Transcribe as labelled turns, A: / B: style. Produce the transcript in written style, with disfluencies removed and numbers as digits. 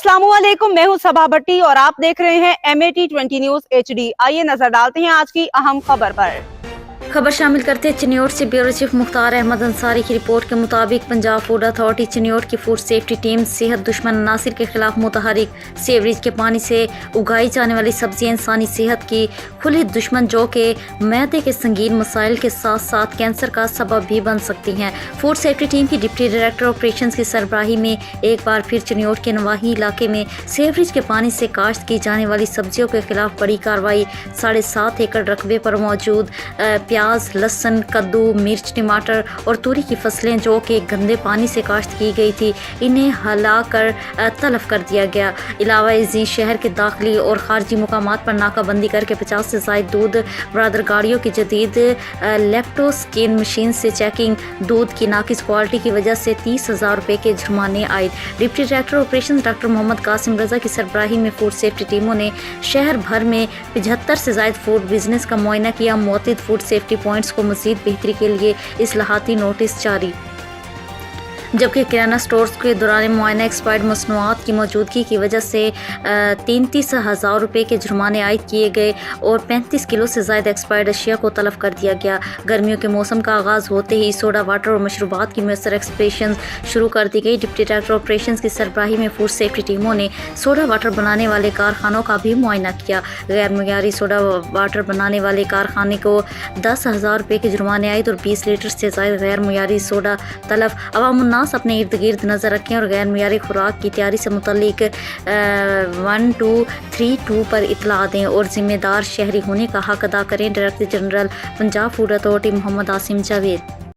A: अस्सलामुअलैकुम, मैं हूं सबा भट्टी और आप देख रहे हैं MAT20 न्यूज HD। आइए नजर डालते हैं आज की अहम खबर पर।
B: खबर शामिल करते हैं चिन्योट से ब्यूरो चीफ मुख्तार अहमद अंसारी की रिपोर्ट के मुताबिक पंजाब फूड अथॉरिटी चिन्योट की फूड सेफ्टी टीम सेहत दुश्मन अनासिर के खिलाफ मुतहरिक सीवरेज के पानी से उगाई जाने वाली सब्जियां इंसानी सेहत की खुली दुश्मन जो कि मैदे के संगीन मसाइल के साथ साथ कैंसर का सबब भी बन सकती हैं। फूड सेफ्टी टीम की डिप्टी डायरेक्टर ऑपरेशन की सरबराही में एक बार फिर चिन्योट के नवाही इलाके में सीवरेज के पानी से काश्त की जाने वाली सब्जियों के खिलाफ बड़ी कार्रवाई 7.5 एकड़ रकबे पर मौजूद प्याज, लहसुन, कद्दू, मिर्च, टमाटर और तूरी की फसलें जो कि गंदे पानी से काश्त की गई थी, इन्हें हलाकर तलफ कर दिया गया। अलावा इसी शहर के दाखिली और खारजी मुकामात पर नाकाबंदी करके 50 से ज़ायद दूध बरादर गाड़ियों की जदीद लेप्टोस्कैन मशीन से चेकिंग, दूध की नाकिस क्वालिटी की वजह से 30,000 रुपये के जुर्माने आए। Deputy director operation doctor Mohammad Qasim Raza की सरबराही में फूड सेफ्टी टीमों ने शहर भर में 75 से ज़ायद फूड बिजनेस का मुआयना किया। मुतअद्दिद फूड सेफ्टी पॉइंट्स को मज़ीद बेहतरी के लिए इस्लाहाती नोटिस जारी, जबकि किराना स्टोर्स के दौरान मुआयना एक्सपायर्ड मसनूआत की मौजूदगी की वजह से 33,000 रुपये के जुर्माने आयद किए गए और 35 किलो से ज़ायद एक्सपायर्ड अशिया को तलफ कर दिया गया। गर्मियों के मौसम का आगाज़ होते ही सोडा वाटर और मशरूबात की मैसर एक्सपेशन शुरू कर दी गई। डिप्टी डायरेक्टर ऑपरेशन की सरबराही में फूड सेफ्टी टीमों ने सोडा वाटर बनाने वाले कारखानों का भी मुआयना किया। गैर मयारी सोडा वाटर बनाने वाले कारखाने को 10,000 रुपये के जुर्माने आयद और 20 लीटर से ज़ायद गैर मयारी सोडा तलफ। अवामुन्नास अपने इर्द गिर्द नज़र रखें और गैर मयारी खुराक की तैयारी से मुतल्लिक 1232 पर इतला दें और ज़िम्मेदार शहरी होने का हक अदा करें। Director general Punjab food authority Mohammad Asim Javed.